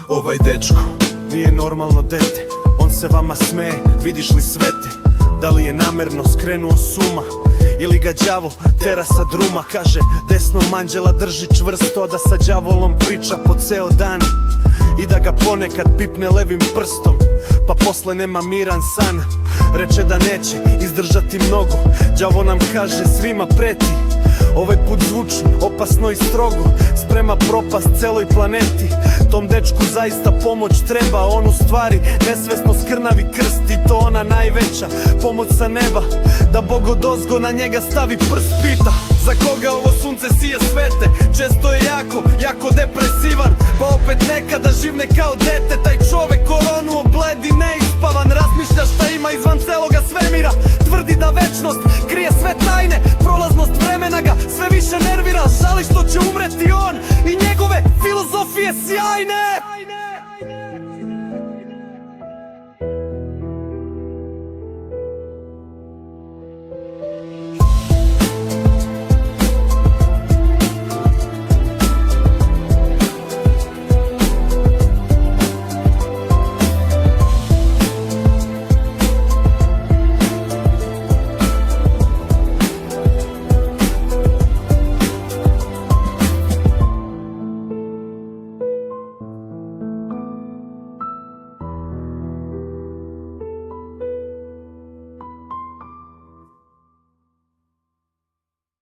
Ovaj dečko nije normalno dete, on se vama smeje, vidiš li svete? Da li je namerno skrenuo s uma ili ga đavo tera sa druma? Kaže desnom anđela drži čvrsto, da sa đavolom priča po ceo dan i da ga ponekad pipne levim prstom, pa posle nema miran san. Reče da neće izdržati mnogo, đavo nam kaže svima preti. Ovaj put zvuči opasno i strogo, sprema propast celoj planeti. Tom dečku zaista pomoć treba, on u stvari nesvesno skrnavi krst, i to ona najveća pomoć sa neba, da Bog odozgo na njega stavi prst. Pita za koga ovo sunce sije svete, često je jako depresivan, pa opet nekada živne kao dete. Taj čovek koronu obledi neispavan, razmišlja šta ima izvan celoga svemira. Tvrdi da večnost krije sve tajne, prolaznost vremena ga sve više nervira. Žali što će umreti on i njegove filozofije sjajne.